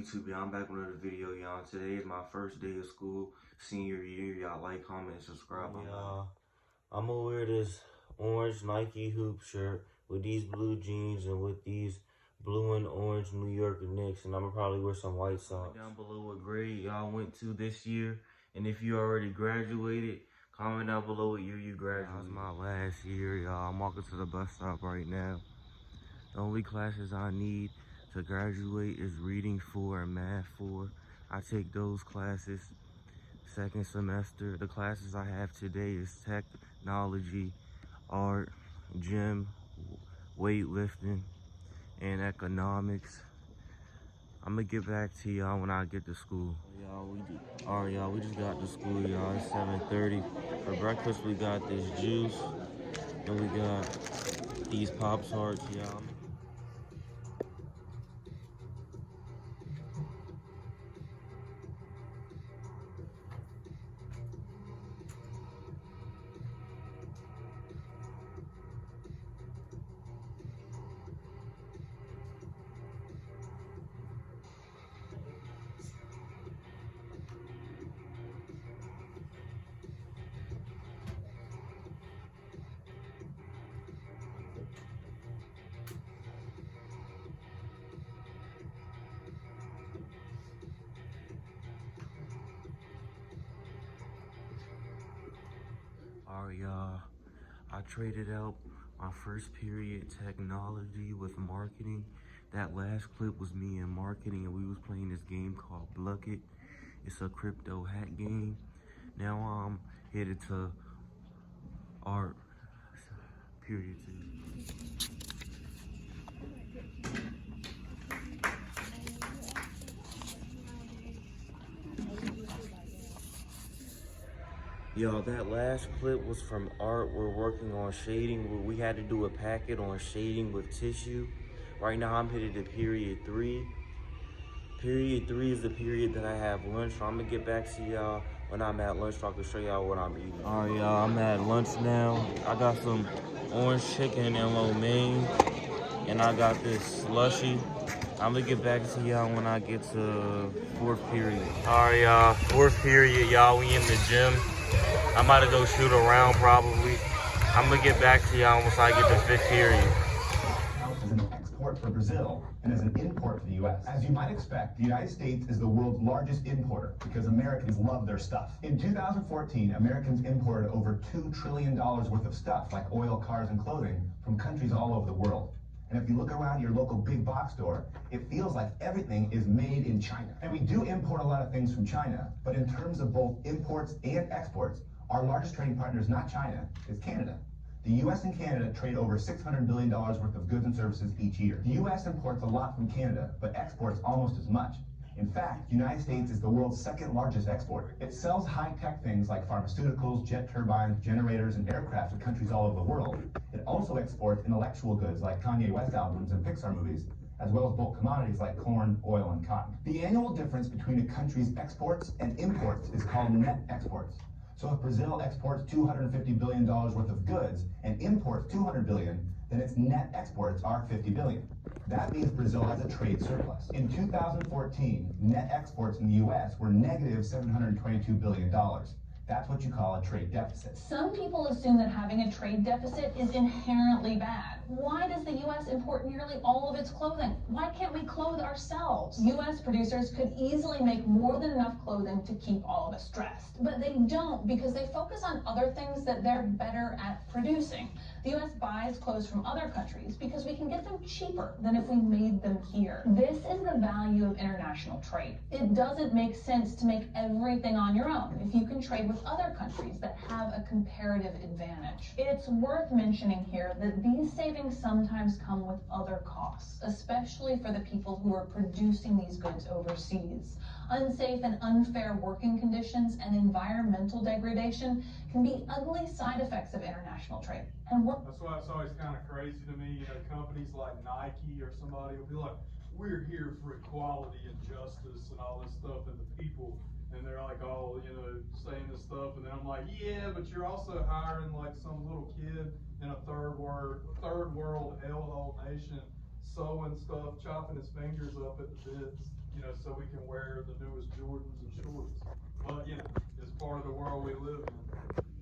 YouTube? Y'all, I'm back with another video, y'all. Today is my first day of school, senior year. Y'all like, comment, and subscribe. Y'all, I'm gonna wear this orange Nike hoop shirt with these blue jeans and with these blue and orange New York Knicks, and I'm gonna probably wear some white socks. Down below what grade y'all went to this year, and if you already graduated, comment down below what year you graduated. That was my last year, y'all. I'm walking to the bus stop right now. The only classes I need to graduate is reading 4 and math 4. I take those classes second semester. The classes I have today is technology, art, gym, weightlifting, and economics. I'm gonna get back to y'all when I get to school. All right, y'all, we just got to school, y'all. It's 7:30. For breakfast, we got this juice, and we got these Pop-Tarts, y'all. All right, y'all, I traded out my first period technology with marketing. That last clip was me in marketing, and we was playing this game called Bluck It. It's a crypto hack game. Now I'm headed to art period 2. Yo, that last clip was from art. We're working on shading. We had to do a packet on shading with tissue. Right now I'm headed to period 3. Period 3 is the period that I have lunch, so I'm gonna get back to y'all when I'm at lunch so I can show y'all what I'm eating. All right, y'all, I'm at lunch now. I got some orange chicken and lo mein, and I got this slushy. I'm gonna get back to y'all when I get to 4th period. All right, y'all, 4th period, y'all, we in the gym. I'm about to go shoot around probably. I'm gonna get back to y'all once I get to 5th period. As an export for Brazil and as an import for the U.S. As you might expect, the United States is the world's largest importer because Americans love their stuff. In 2014, Americans imported over $2 trillion worth of stuff like oil, cars, and clothing from countries all over the world. And if you look around your local big box store, it feels like everything is made in China. And we do import a lot of things from China, but in terms of both imports and exports, our largest trading partner is not China, it's Canada. The U.S. and Canada trade over $600 billion worth of goods and services each year. The U.S. imports a lot from Canada, but exports almost as much. In fact, the United States is the world's second largest exporter. It sells high-tech things like pharmaceuticals, jet turbines, generators, and aircraft to countries all over the world. It also exports intellectual goods like Kanye West albums and Pixar movies, as well as bulk commodities like corn, oil, and cotton. The annual difference between a country's exports and imports is called net exports. So if Brazil exports $250 billion worth of goods and imports $200 billion, then its net exports are $50 billion. That means Brazil has a trade surplus. In 2014, net exports in the U.S. were negative $722 billion. That's what you call a trade deficit. Some people assume that having a trade deficit is inherently bad. Why does the U.S. import nearly all of its clothing? Why can't we clothe ourselves? U.S. producers could easily make more than enough clothing to keep all of us dressed. But they don't, because they focus on other things that they're better at producing. The U.S. buys clothes from other countries because we can get them cheaper than if we made them here. This is the value of international trade. It doesn't make sense to make everything on your own if you can trade with other countries that have a comparative advantage. It's worth mentioning here that these savings sometimes come with other costs, especially for the people who are producing these goods overseas. Unsafe and unfair working conditions and environmental degradation can be ugly side effects of international trade. And that's why it's always kind of crazy to me, companies like Nike or somebody will be like, we're here for equality and justice and all this stuff and the people, and they're like all, saying this stuff, and then I'm like, yeah, but you're also hiring like some little kid in a third world hellhole nation, sewing stuff, chopping his fingers up at the bits. you know, so we can wear the newest Jordans and shorts. But, you know, it's part of the world we live in.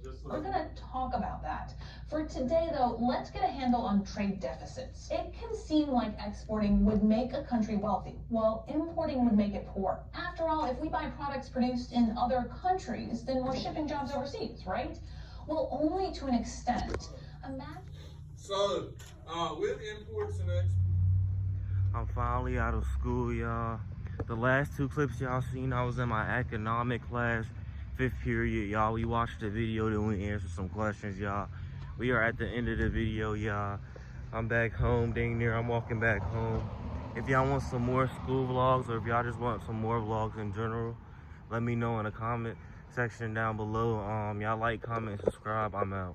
Just so We're going to talk about that. For today, though, let's get a handle on trade deficits. It can seem like exporting would make a country wealthy, while importing would make it poor. After all, if we buy products produced in other countries, then we're shipping jobs overseas, right? Well, only to an extent. So, with imports and exports, I'm finally out of school, y'all. The last two clips y'all seen, I was in my economic class, 5th period, y'all. We watched the video, then we answered some questions, y'all. We are at the end of the video, y'all. I'm back home, dang near, I'm walking back home. If y'all want some more school vlogs, or if y'all just want some more vlogs in general, let me know in the comment section down below. Y'all like, comment, subscribe. I'm out.